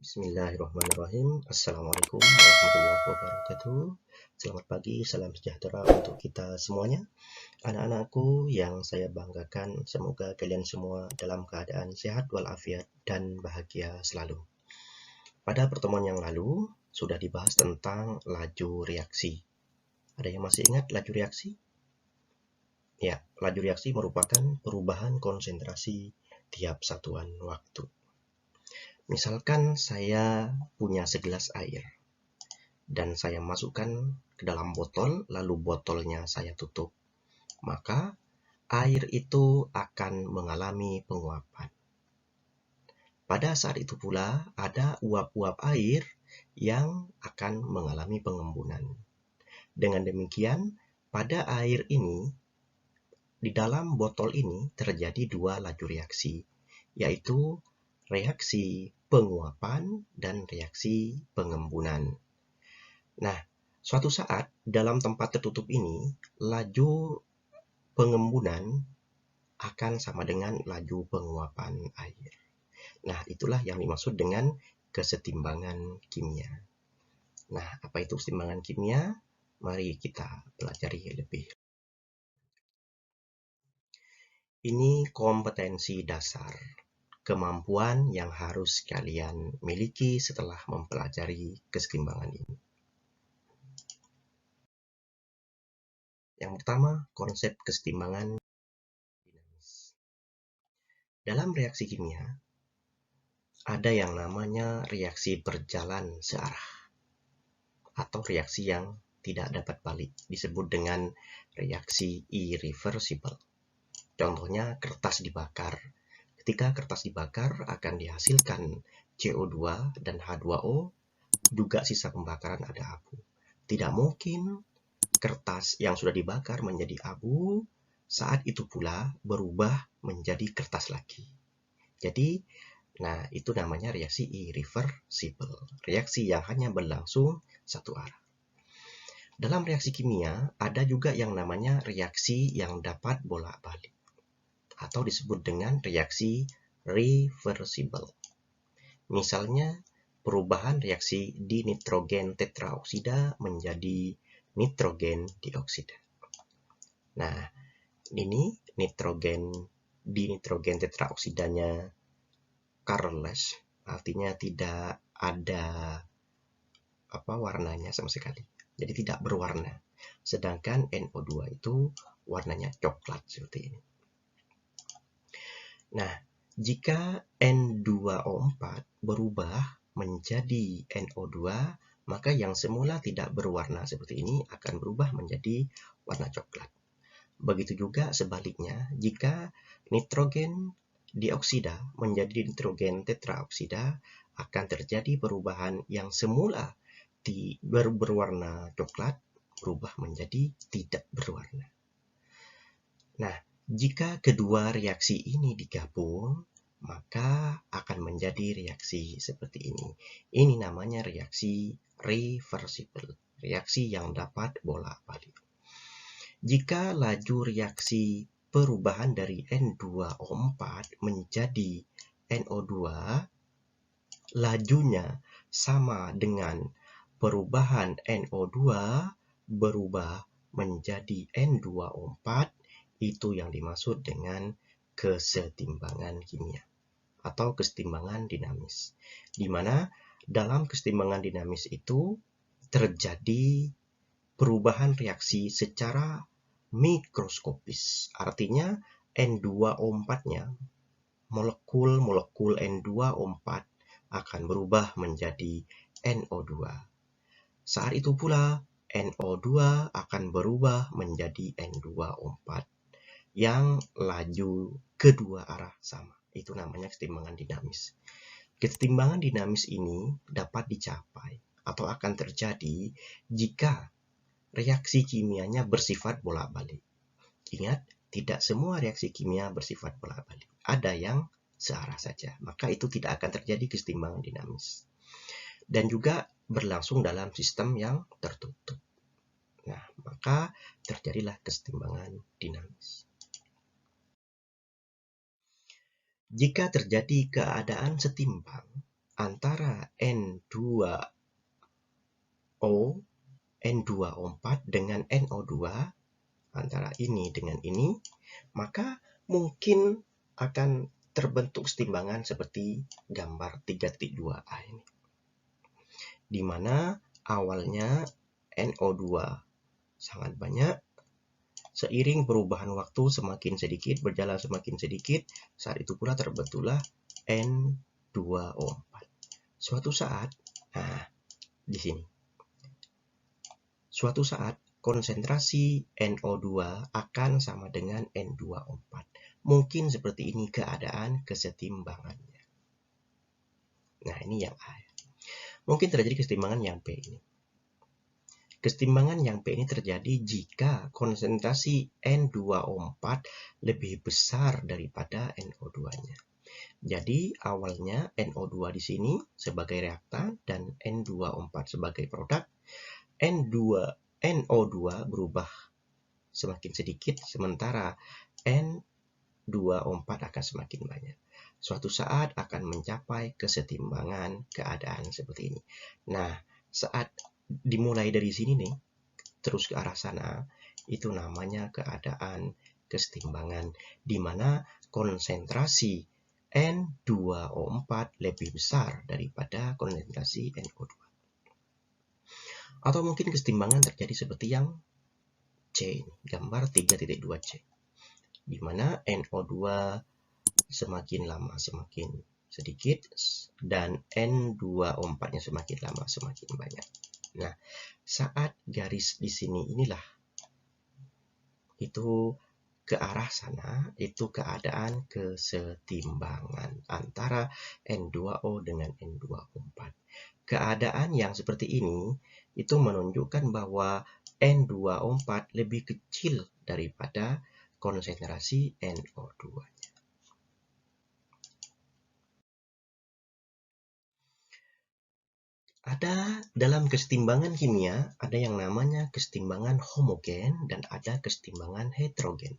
Bismillahirrahmanirrahim. Assalamualaikum warahmatullahi wabarakatuh. Selamat pagi, salam sejahtera untuk kita semuanya. Anak-anakku yang saya banggakan, semoga kalian semua dalam keadaan sehat walafiat dan bahagia selalu. Pada pertemuan yang lalu, sudah dibahas tentang laju reaksi. Ada yang masih ingat laju reaksi? Ya, laju reaksi merupakan perubahan konsentrasi tiap satuan waktu. Misalkan saya punya segelas air dan saya masukkan ke dalam botol, lalu botolnya saya tutup. Maka air itu akan mengalami penguapan. Pada saat itu pula ada uap-uap air yang akan mengalami pengembunan. Dengan demikian, pada air ini, di dalam botol ini terjadi dua laju reaksi, yaitu reaksi penguapan dan reaksi pengembunan. Nah, suatu saat dalam tempat tertutup ini, laju pengembunan akan sama dengan laju penguapan air. Nah, itulah yang dimaksud dengan kesetimbangan kimia. Nah, apa itu kesetimbangan kimia? Mari kita pelajari lebih. Ini kompetensi dasar, kemampuan yang harus kalian miliki setelah mempelajari kesetimbangan ini. Yang pertama, konsep kesetimbangan dinamis. Dalam reaksi kimia, ada yang namanya reaksi berjalan searah atau reaksi yang tidak dapat balik, disebut dengan reaksi irreversible. Contohnya kertas dibakar. Ketika kertas dibakar akan dihasilkan CO2 dan H2O, juga sisa pembakaran ada abu. Tidak mungkin kertas yang sudah dibakar menjadi abu, saat itu pula berubah menjadi kertas lagi. Jadi, itu namanya reaksi irreversible. Reaksi yang hanya berlangsung satu arah. Dalam reaksi kimia, ada juga yang namanya reaksi yang dapat bolak-balik, atau disebut dengan reaksi reversible. Misalnya, perubahan reaksi dinitrogen tetraoksida menjadi nitrogen dioksida. Nah, ini dinitrogen tetraoksidanya colorless, artinya tidak ada warnanya sama sekali. Jadi tidak berwarna. Sedangkan NO2 itu warnanya coklat seperti ini. Nah, jika N2O4 berubah menjadi NO2, maka yang semula tidak berwarna seperti ini akan berubah menjadi warna coklat. Begitu juga sebaliknya, jika nitrogen dioksida menjadi nitrogen tetraoksida, akan terjadi perubahan yang semula berwarna coklat, berubah menjadi tidak berwarna. Nah, jika kedua reaksi ini digabung, maka akan menjadi reaksi seperti ini. Ini namanya reaksi reversible, reaksi yang dapat bolak-balik. Jika laju reaksi perubahan dari N2O4 menjadi NO2, lajunya sama dengan perubahan NO2 berubah menjadi N2O4, itu yang dimaksud dengan kesetimbangan kimia atau kesetimbangan dinamis. Di mana dalam kesetimbangan dinamis itu terjadi perubahan reaksi secara mikroskopis. Artinya N2O4-nya, molekul-molekul N2O4 akan berubah menjadi NO2. Saat itu pula NO2 akan berubah menjadi N2O4 yang laju kedua arah sama. Itu namanya kesetimbangan dinamis. Kesetimbangan dinamis ini dapat dicapai atau akan terjadi jika reaksi kimianya bersifat bolak-balik. Ingat, tidak semua reaksi kimia bersifat bolak-balik. Ada yang searah saja, maka itu tidak akan terjadi kesetimbangan dinamis. Dan juga berlangsung dalam sistem yang tertutup. Nah, maka terjadilah kesetimbangan dinamis. Jika terjadi keadaan setimbang, antara N2O, N2O4 dengan NO2, antara ini dengan ini, maka mungkin akan terbentuk kesetimbangan seperti gambar 3.2a ini, di mana awalnya NO2 sangat banyak, seiring perubahan waktu semakin sedikit, berjalan semakin sedikit, saat itu pula terbentuklah N2O4. Suatu saat, di sini, suatu saat konsentrasi NO2 akan sama dengan N2O4. Mungkin seperti ini keadaan kesetimbangannya. Nah, ini yang A. Mungkin terjadi kesetimbangan yang B ini. Kesetimbangan yang B ini terjadi jika konsentrasi N2O4 lebih besar daripada NO2-nya. Jadi, awalnya NO2 di sini sebagai reaktan dan N2O4 sebagai produk. NO2 berubah semakin sedikit, sementara N2O4 akan semakin banyak. Suatu saat akan mencapai kesetimbangan keadaan seperti ini. Nah, saat dimulai dari sini nih, terus ke arah sana, itu namanya keadaan kesetimbangan, di mana konsentrasi N2O4 lebih besar daripada konsentrasi NO2. Atau mungkin kesetimbangan terjadi seperti yang C, gambar 3.2C, di mana NO2 semakin lama semakin sedikit dan N2O4-nya semakin lama semakin banyak. Nah, saat garis di sini inilah itu ke arah sana, itu keadaan kesetimbangan antara N2O dengan N2O4. Keadaan yang seperti ini itu menunjukkan bahwa N2O4 lebih kecil daripada konsentrasi NO2. Ada dalam kesetimbangan kimia, ada yang namanya kesetimbangan homogen dan ada kesetimbangan heterogen.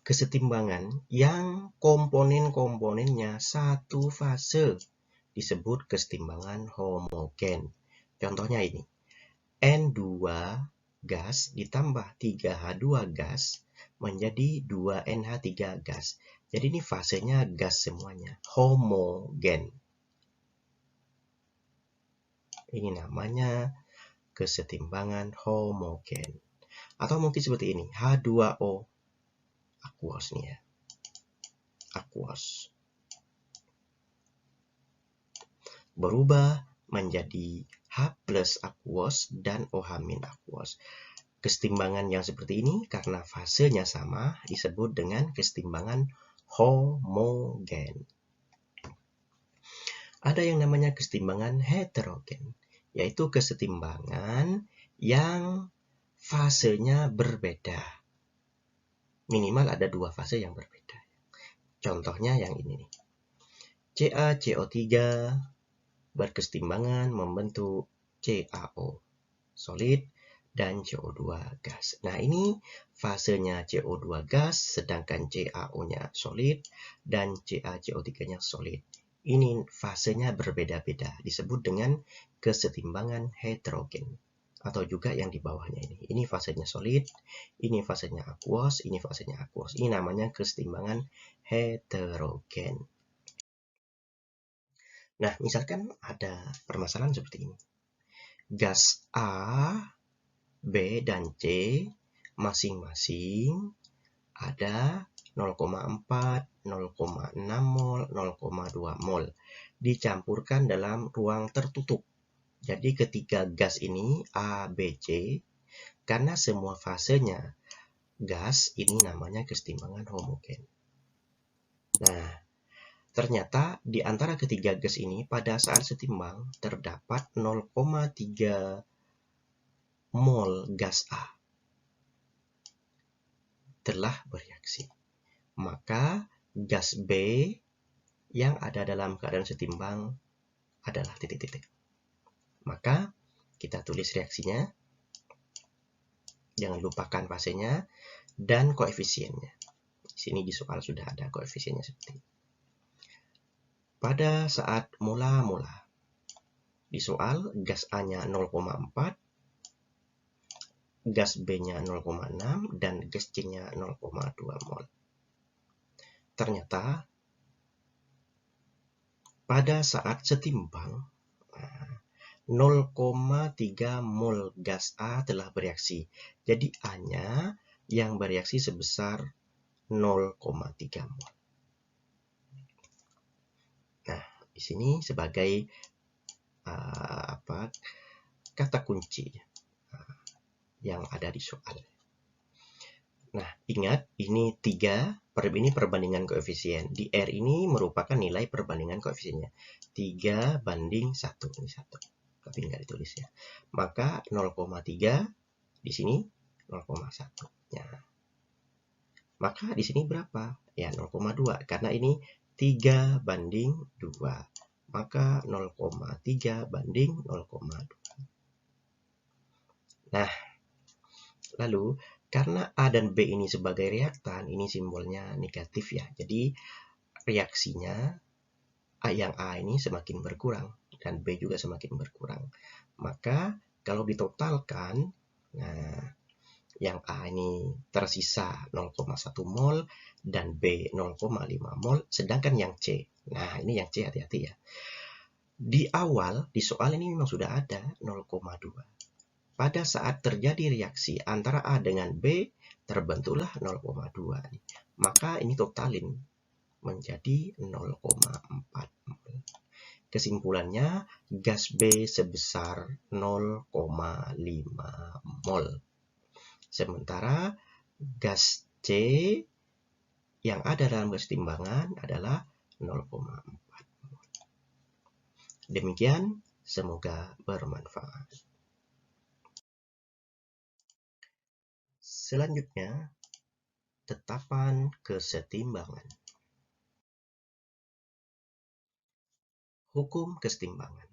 Kesetimbangan yang komponen-komponennya satu fase disebut kesetimbangan homogen. Contohnya ini, N2 gas ditambah 3H2 gas menjadi 2NH3 gas. Jadi ini fasenya gas semuanya, homogen. Ini namanya kesetimbangan homogen. Atau mungkin seperti ini, H2O, aqueous nih ya, aqueous, berubah menjadi H plus aqueous dan OH min aqueous. Kesetimbangan yang seperti ini karena fasenya sama disebut dengan kesetimbangan homogen. Ada yang namanya kesetimbangan heterogen, yaitu kesetimbangan yang fasenya berbeda. Minimal ada dua fase yang berbeda. Contohnya yang ini nih. CaCO3 berkesetimbangan membentuk CaO solid dan CO2 gas. Nah, ini fasenya CO2 gas, sedangkan CaO-nya solid dan CaCO3-nya solid. Ini fasenya berbeda-beda, disebut dengan kesetimbangan heterogen. Atau juga yang di bawahnya ini. Ini fasenya solid, ini fasenya aqueous, ini fasenya aqueous. Ini namanya kesetimbangan heterogen. Nah, misalkan ada permasalahan seperti ini. Gas A, B, dan C masing-masing ada 0,4, 0,6 mol, 0,2 mol. Dicampurkan dalam ruang tertutup. Jadi ketiga gas ini A, B, C, karena semua fasenya gas, ini namanya kesetimbangan homogen. Nah, ternyata di antara ketiga gas ini pada saat setimbang terdapat 0,3 mol gas A telah bereaksi. Maka gas B yang ada dalam keadaan setimbang adalah titik-titik. Maka kita tulis reaksinya, jangan lupakan fasenya dan koefisiennya. Di sini di soal sudah ada koefisiennya seperti ini. pada saat mula-mula. Di soal, gas A-nya 0,4, gas B-nya 0,6, dan gas C-nya 0,2 mol. Ternyata, pada saat setimbang, 0,3 mol gas A telah bereaksi. Jadi A-nya yang bereaksi sebesar 0,3 mol. Nah, di sini sebagai kata kunci yang ada di soal. Nah, ingat ini 3, ini perbandingan koefisien. Di R ini merupakan nilai perbandingan koefisiennya. 3 banding 1. Ini 1. Tapi nggak ditulis ya. Maka 0,3 di sini 0,1. Ya. Maka di sini berapa? Ya, 0,2. Karena ini 3 banding 2. Maka 0,3 banding 0,2. Nah, lalu karena A dan B ini sebagai reaktan, ini simbolnya negatif ya. Jadi reaksinya yang A ini semakin berkurang dan B juga semakin berkurang. Maka kalau ditotalkan, nah yang A ini tersisa 0,1 mol dan B 0,5 mol, sedangkan yang C, nah ini yang C hati-hati ya. Di awal, di soal ini memang sudah ada 0,2. Pada saat terjadi reaksi antara A dengan B, terbentuklah 0,2. Maka ini totalin menjadi 0,4 mol. Kesimpulannya, gas B sebesar 0,5 mol. Sementara gas C yang ada dalam gas timbangan adalah 0,4 mol. Demikian, semoga bermanfaat. Selanjutnya, tetapan kesetimbangan. Hukum kesetimbangan.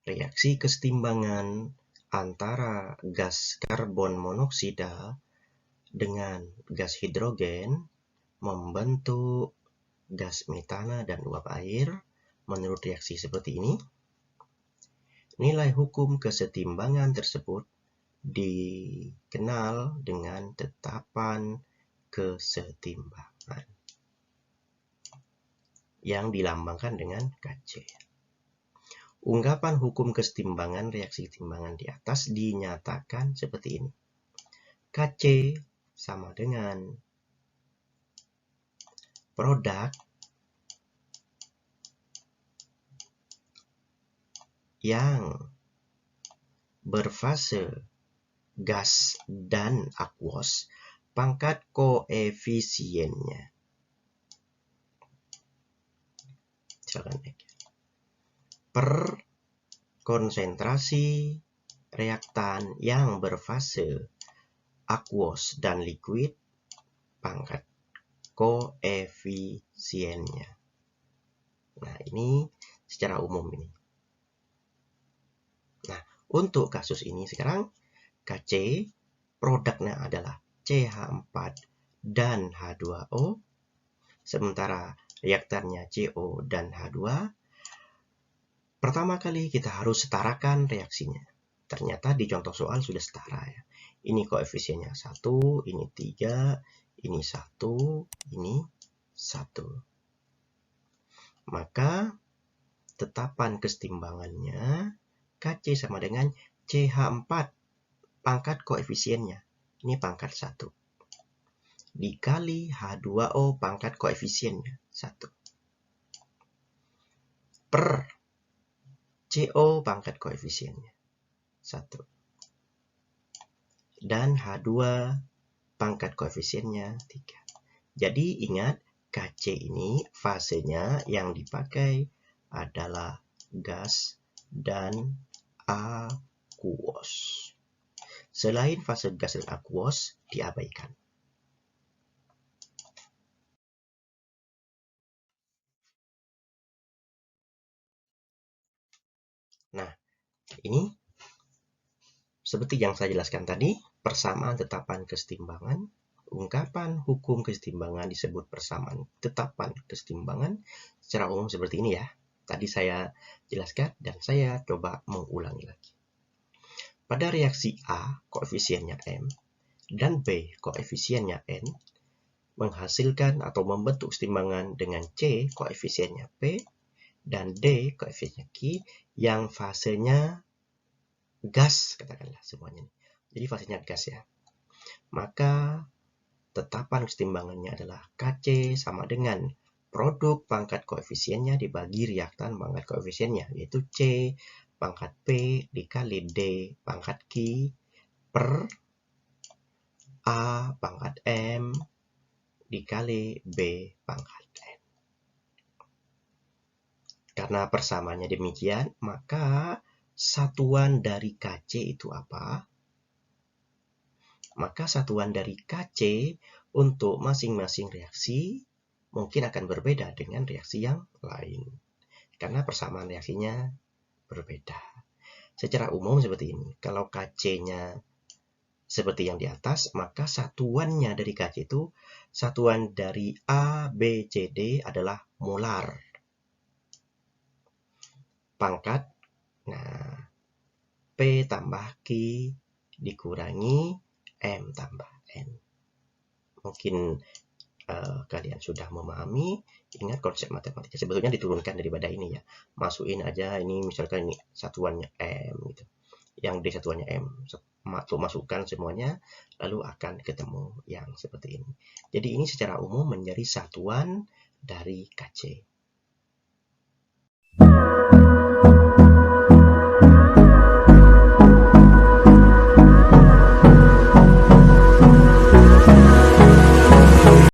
Reaksi kesetimbangan antara gas karbon monoksida dengan gas hidrogen membentuk gas metana dan uap air menurut reaksi seperti ini. Nilai hukum kesetimbangan tersebut dikenal dengan tetapan kesetimbangan yang dilambangkan dengan Kc. Ungkapan hukum kesetimbangan reaksi kesetimbangan di atas dinyatakan seperti ini. Kc sama dengan produk yang berfase gas dan aquos pangkat koefisiennya. Per konsentrasi reaktan yang berfase aquos dan liquid pangkat koefisiennya. Nah, ini secara umum ini. Nah, untuk kasus ini sekarang Kc produknya adalah CH4 dan H2O, sementara reaktannya CO dan H2. Pertama kali kita harus setarakan reaksinya. Ternyata di contoh soal sudah setara ya. Ini koefisiennya 1, ini 3, ini 1, ini 1. Maka tetapan kesetimbangannya Kc sama dengan CH4 pangkat koefisiennya. Ini pangkat 1. Dikali H2O pangkat koefisiennya 1. Per CO pangkat koefisiennya 1. Dan H2 pangkat koefisiennya 3. Jadi ingat, Kc ini fasenya yang dipakai adalah gas dan aquos. Selain fase gas dan aquos, diabaikan. Nah, ini seperti yang saya jelaskan tadi, persamaan tetapan kesetimbangan ungkapan hukum kesetimbangan disebut persamaan tetapan kesetimbangan secara umum seperti ini ya. Tadi saya jelaskan dan saya coba mengulangi lagi. Pada reaksi A, koefisiennya M, dan B, koefisiennya N, menghasilkan atau membentuk kesetimbangan dengan C, koefisiennya P, dan D, koefisiennya Q, yang fasenya gas, katakanlah semuanya. Jadi fasenya gas ya. Maka tetapan kesetimbangannya adalah Kc sama dengan produk pangkat koefisiennya dibagi reaktan pangkat koefisiennya, yaitu C pangkat P dikali D pangkat Q per A pangkat M dikali B pangkat N. Karena persamaannya demikian, maka satuan dari Kc itu apa? Maka satuan dari Kc untuk masing-masing reaksi mungkin akan berbeda dengan reaksi yang lain. Karena persamaan reaksinya berbeda. Secara umum seperti ini. Kalau Kc-nya seperti yang di atas, maka satuannya dari Kc itu, satuan dari A, B, C, D adalah molar. Pangkat, nah, P tambah Q dikurangi M tambah N. Mungkin kalian sudah memahami. Ingat konsep matematika sebetulnya diturunkan daripada ini ya. Masukin aja ini misalkan ini satuannya M gitu. Yang D satuannya M. Masukkan semuanya lalu akan ketemu yang seperti ini. Jadi ini secara umum menjadi satuan dari Kc.